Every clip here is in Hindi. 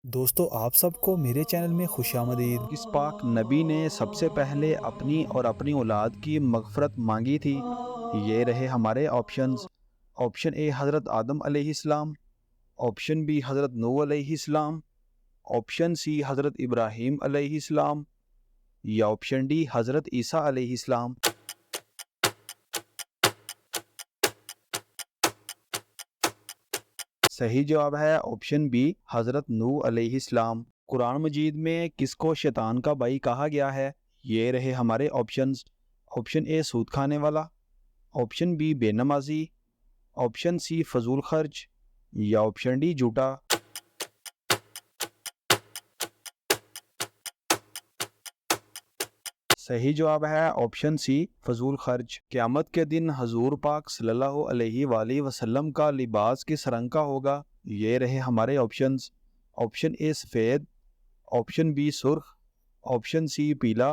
दोस्तों आप सबको मेरे चैनल में खुशामदीद। इस पाक नबी ने सबसे पहले अपनी और अपनी औलाद की मग़फ़िरत मांगी थी। ये रहे हमारे ऑप्शंस। ऑप्शन ए हज़रत आदम अलैहिस्सलाम, ऑप्शन बी हज़रत नूह अलैहिस्सलाम, ऑप्शन सी हज़रत इब्राहीम अलैहिस्सलाम या ऑप्शन डी हज़रत ईसा अलैहिस्सलाम। सही जवाब है ऑप्शन बी हज़रत नूह अलैहिस्सलाम। कुरान मजीद में किसको शैतान का भाई कहा गया है? ये रहे हमारे ऑप्शंस। ऑप्शन ए सूद खाने वाला, ऑप्शन बी बेनमाजी, ऑप्शन सी फजूल खर्च या ऑप्शन डी झूठा। सही जवाब है ऑप्शन सी फजूल खर्च। क़यामत के दिन हजूर पाक सल्लल्लाहु अलैहि वसल्लम का लिबास किस रंग का होगा? ये रहे हमारे ऑप्शंस। ऑप्शन ए सफ़ेद, ऑप्शन बी सुर्ख, ऑप्शन सी पीला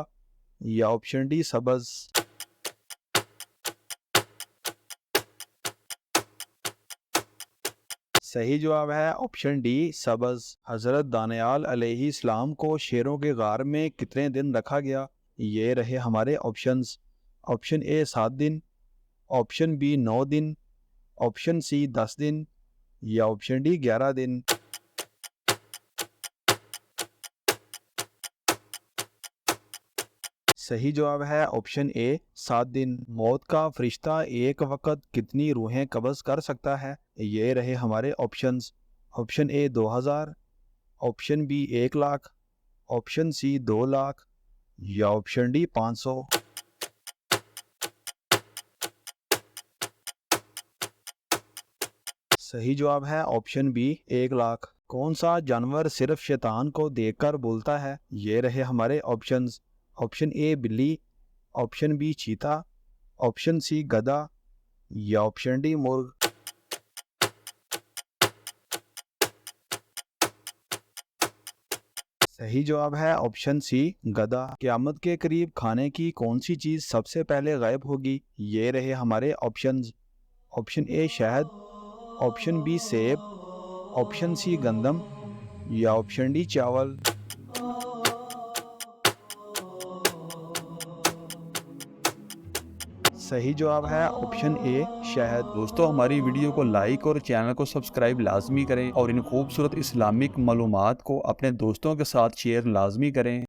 या ऑप्शन डी सब्ज़। सही जवाब है ऑप्शन डी सब्ज़। हज़रत दानियाल अलैहिस्सलाम को शेरों के गार में कितने दिन रखा गया? ये रहे हमारे ऑप्शंस। ऑप्शन ए 7 दिन, ऑप्शन बी 9 दिन, ऑप्शन सी 10 दिन या ऑप्शन डी 11 दिन। सही जवाब है ऑप्शन ए 7 दिन। मौत का फरिश्ता एक वक्त कितनी रूहें कब्ज़ कर सकता है? ये रहे हमारे options. Option A 2000, option B 1 lakh, option C 2 lakh या ऑप्शन डी 500। सही जवाब है ऑप्शन बी 1 लाख। कौन सा जानवर सिर्फ शैतान को देखकर बोलता है? ये रहे हमारे ऑप्शंस। ऑप्शन ए बिल्ली, ऑप्शन बी चीता, ऑप्शन सी गधा या ऑप्शन डी मुर्ग। सही जवाब है ऑप्शन सी गधा। क़यामत के करीब खाने की कौन सी चीज़ सबसे पहले गायब होगी? ये रहे हमारे ऑप्शंस। ऑप्शन ए शहद, ऑप्शन बी सेब, ऑप्शन सी गंदम या ऑप्शन डी चावल। सही जवाब है ऑप्शन ए शहद। दोस्तों हमारी वीडियो को लाइक और चैनल को सब्सक्राइब लाजमी करें और इन खूबसूरत इस्लामिक मालूमात को अपने दोस्तों के साथ शेयर लाजमी करें।